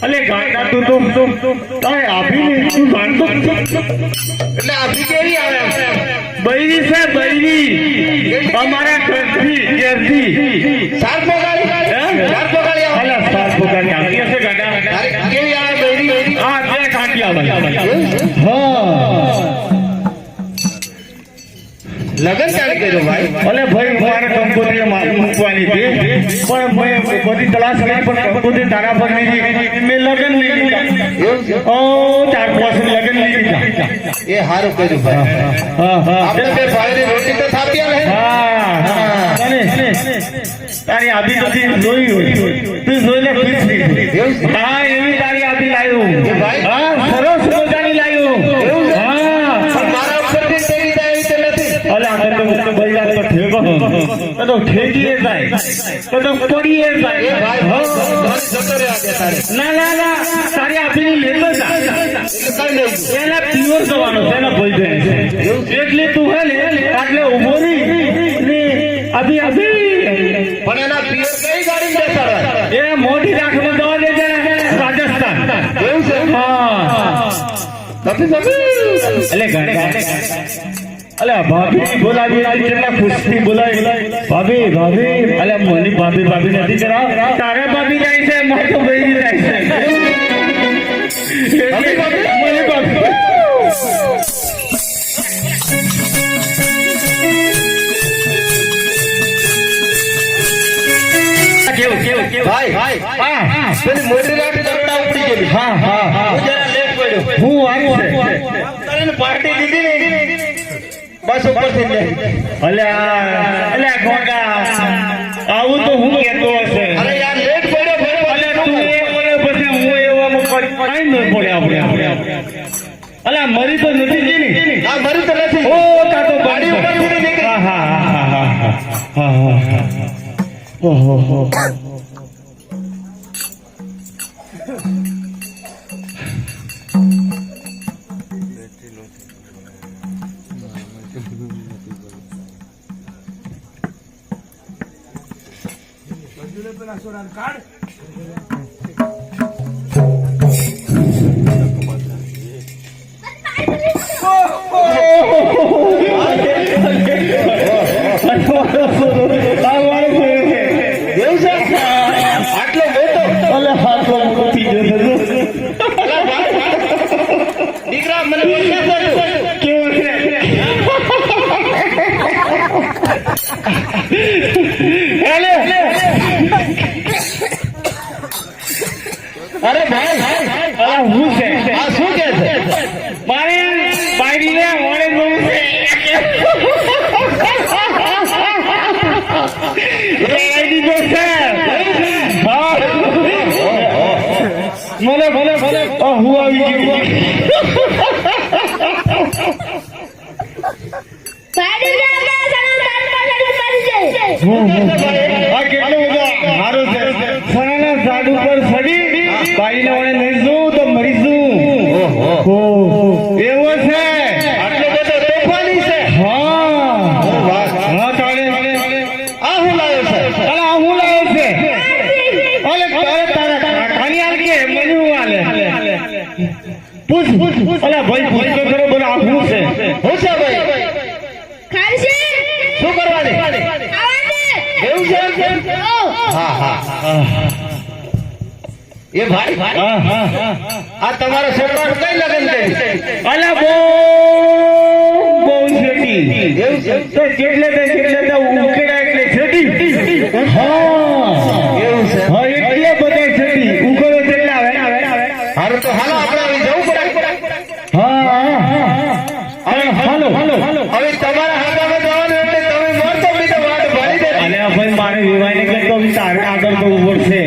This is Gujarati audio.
અલે ગાતા તું તારે આભી ને તું જાણતો એટલે આભી કેવી આવે બૈરી છે બૈરી અમારા ઘરથી સાત પોગાડી અલા સાત પોગાડી આવતી હશે ગાડા કેવી આવે બૈરી હા બે કાંટી આવે હા લગન ચાલી કર્યો ભાઈ અલે ભાઈ મારે કંકોત્રી મૂકવાની હતી પણ મેં બધી તલાશ કરી પણ કંકોત્રી તારા પર નહીં મેં લગન લઈ લીધા ઓ 4-5 લગન લઈ લીધા એ સારું કર્યું ભાઈ આપણે બે ભાઈની રોટી તો થાપી આવે હા તારી આબી તો જોઈ હોય તું જોઈને ખુશ થઈ હા એવી તારી આબી લાવ્યું હા સરસ મજાની લાવ્યું હા મારા ઉપરથી તેરી જાય તે નથી અલે આગળ તો ભાઈ યાર તો ઠેકો તો ઠેકીએ જાય તો પડીએ જાય એ ભાઈ જતો રે આજે તારે ના તારી આબીની લેતો જા એટલે કઈ નહીં એના પ્યોર જવાનો છે એના ભાઈ દે એટલે તું હે ને એટલે ઉભો રહી આબી પણ એના પિયર કઈ ગાડી બેસાડવા એ મોટી રાખમાં દવા દે છે રાજસ્થાન એવું છે હા એટલે ગાડી અલે ભાભી બોલાવી કેટલા ખુશથી બોલાવી ભાભી અલે મોની ભાભી નથી કરા તારે ભાભી જાય છે મોટો ભાઈ જાય છે મોની ભાભી કેવું ભાઈ હા પેલી મોટી ગાડી દરોડા ઉપડી ગઈ હા હું જરા લેટ પડ્યો હું આવ્યું તારે પાર્ટી દીધી ને બસ ઉપરથી લે અલે ગોગા આવું તો હું કેતો હશે અરે યાર લેટ પડ્યો અલે તું એ બોલે પછી હું એવામાં કઈ ન પડે આપણે અલે મરી તો નથી ગઈ ને આ મરી તો નથી ઓ તા તો ગાડી ઉપર ઉડી ગઈ હા ઓહો આટલો મોટો અલે હાથો મોટી જતો દીકરા મને ઓળખ્યા છે કેવો છે અરે ભાઈ હું છે આ શું કે છે મારી બાઈડીને ઓળે બહુ છે બાઈડી તો છે હા મને હું આવી ગયું આ કેટલો બધો સારો છે સણાના ઝાડ ઉપર ચડી બાઈને ઓળે લઈશું તો મરીશું એવો છે આટલો બધો તોફાની છે હા તારે આ હું લાવ્યો છે અરે હું લાવ્યો છે અલે તારા કાની આલ કે મને હું આલે પૂછ અલે ભાઈ પૂછ તો કરો બોલે આ હું છે હું છે ભાઈ શું કરવાની એવું છે હા એ ભાઈ આ તમારા છોકરાનું કઈ લગન છે અલે બહુ છેટી એવું છે તો જેટલે ઉકેડા એટલે છેટી એવું છે હા એટલે બધા છેટી ઉકેડો તેટલા આવે હારું તો હાલો આપણે આવી જવું પડે હાલો હવે તમારા હાથમાં જવાનું એટલે તમે મળતો બીજો વાટ ભરી દે અલે ભાઈ મારે વિવાહ નીકળે તો તારે આગળ તો ઉભો છે